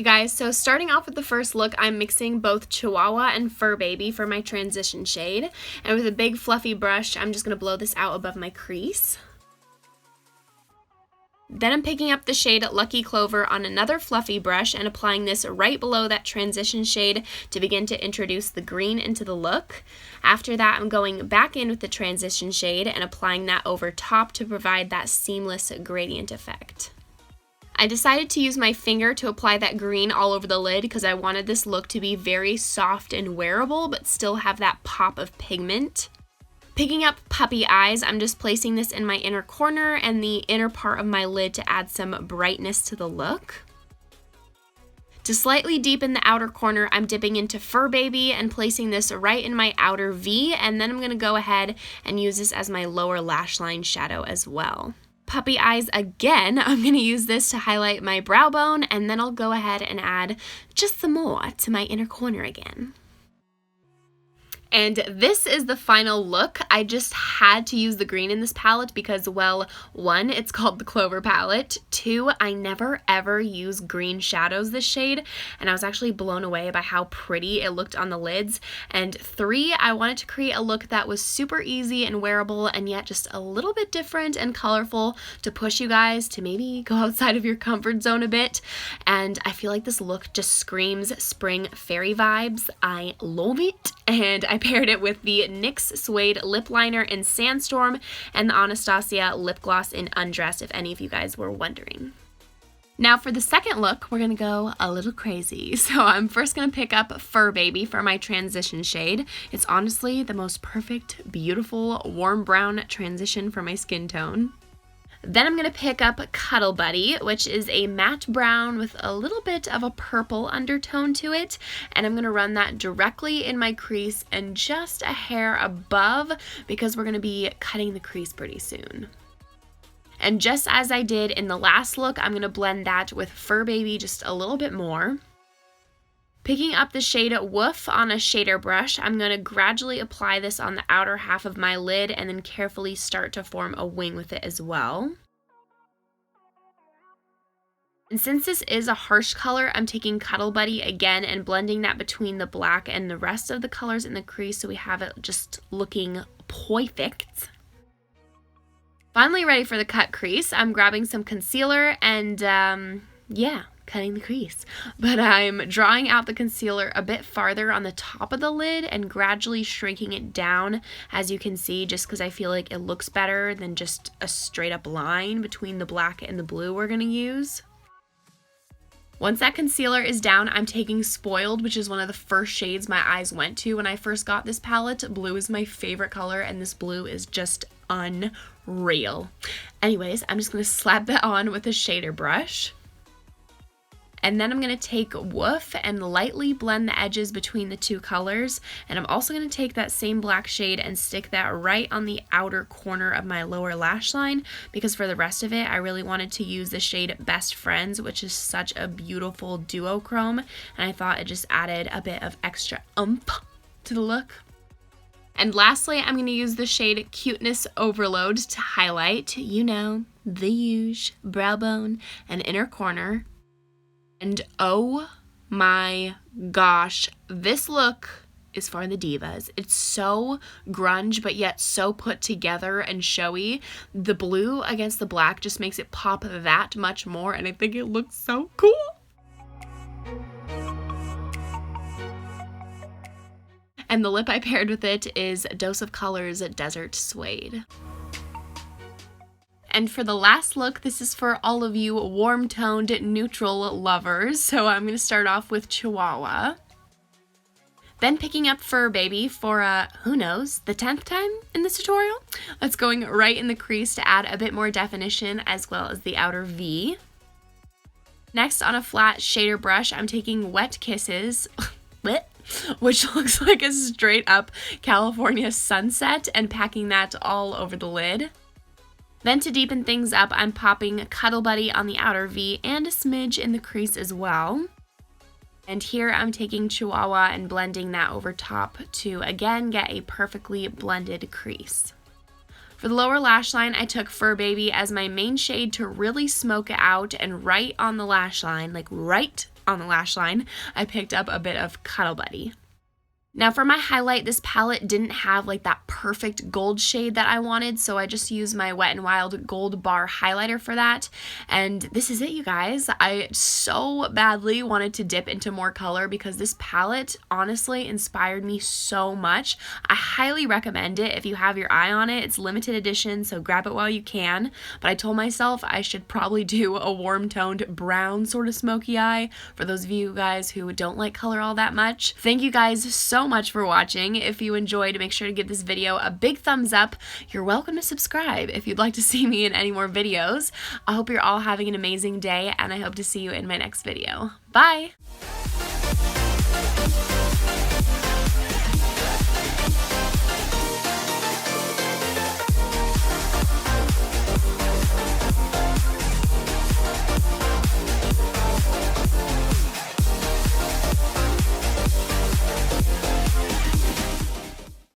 you guys, so starting off with the first look, I'm mixing both Chihuahua and Fur Baby for my transition shade. And with a big fluffy brush, I'm just going to blow this out above my crease. Then I'm picking up the shade Lucky Clover on another fluffy brush and applying this right below that transition shade to begin to introduce the green into the look. After that, I'm going back in with the transition shade and applying that over top to provide that seamless gradient effect. I decided to use my finger to apply that green all over the lid because I wanted this look to be very soft and wearable but still have that pop of pigment. Picking up Puppy Eyes, I'm just placing this in my inner corner and the inner part of my lid to add some brightness to the look. To slightly deepen the outer corner, I'm dipping into Fur Baby and placing this right in my outer V, and then I'm going to go ahead and use this as my lower lash line shadow as well. Puppy Eyes again, I'm going to use this to highlight my brow bone, and then I'll go ahead and add just some more to my inner corner again. And this is the final look. I just had to use the green in this palette because, well, 1, it's called the Clover palette. 2, I never ever use green shadows this shade, and I was actually blown away by how pretty it looked on the lids. And 3, I wanted to create a look that was super easy and wearable and yet just a little bit different and colorful to push you guys to maybe go outside of your comfort zone a bit. And I feel like this look just screams spring fairy vibes. I love it, and I paired it with the NYX Suede Lip Liner in Sandstorm and the Anastasia Lip Gloss in Undressed, if any of you guys were wondering. Now for the second look, we're going to go a little crazy. So I'm first going to pick up Fur Baby for my transition shade. It's honestly the most perfect, beautiful, warm brown transition for my skin tone. Then I'm going to pick up Cuddle Buddy, which is a matte brown with a little bit of a purple undertone to it, and I'm going to run that directly in my crease and just a hair above because we're going to be cutting the crease pretty soon. And just as I did in the last look, I'm going to blend that with Fur Baby just a little bit more. Picking up the shade Woof on a shader brush, I'm going to gradually apply this on the outer half of my lid and then carefully start to form a wing with it as well. And since this is a harsh color, I'm taking Cuddle Buddy again and blending that between the black and the rest of the colors in the crease so we have it just looking perfect. Finally ready for the cut crease, I'm grabbing some concealer and cutting the crease. But I'm drawing out the concealer a bit farther on the top of the lid and gradually shrinking it down, as you can see, just because I feel like it looks better than just a straight up line between the black and the blue we're going to use. Once that concealer is down, I'm taking Spoiled, which is one of the first shades my eyes went to when I first got this palette. Blue is my favorite color, and this blue is just unreal. Anyways, I'm just going to slap that on with a shader brush. And then I'm going to take Woof and lightly blend the edges between the two colors. And I'm also going to take that same black shade and stick that right on the outer corner of my lower lash line, because for the rest of it, I really wanted to use the shade Best Friends, which is such a beautiful duochrome. And I thought it just added a bit of extra oomph to the look. And lastly, I'm going to use the shade Cuteness Overload to highlight, you know, the huge brow bone and inner corner. And oh my gosh, this look is for the divas. It's so grunge, but yet so put together and showy. The blue against the black just makes it pop that much more, and I think it looks so cool. And the lip I paired with it is Dose of Colors Desert Suede. And for the last look, this is for all of you warm-toned neutral lovers. So I'm going to start off with Chihuahua. Then picking up Fur Baby for, who knows, the 10th time in this tutorial. That's going right in the crease to add a bit more definition as well as the outer V. Next, on a flat shader brush, I'm taking Wet Kisses, which looks like a straight up California sunset, and packing that all over the lid. Then to deepen things up, I'm popping Cuddle Buddy on the outer V and a smidge in the crease as well. And here I'm taking Chihuahua and blending that over top to again get a perfectly blended crease. For the lower lash line, I took Fur Baby as my main shade to really smoke it out, and right on the lash line, like right on the lash line, I picked up a bit of Cuddle Buddy. Now for my highlight, this palette didn't have like that perfect gold shade that I wanted, so I just used my Wet n Wild Gold Bar highlighter for that. And this is it, you guys. I so badly wanted to dip into more color because this palette honestly inspired me so much. I highly recommend it if you have your eye on it. It's limited edition, so grab it while you can. But I told myself I should probably do a warm toned brown sort of smoky eye for those of you guys who don't like color all that much. Thank you guys so much for watching. If you enjoyed, make sure to give this video a big thumbs up. You're welcome to subscribe if you'd like to see me in any more videos. I hope you're all having an amazing day, and I hope to see you in my next video. Bye!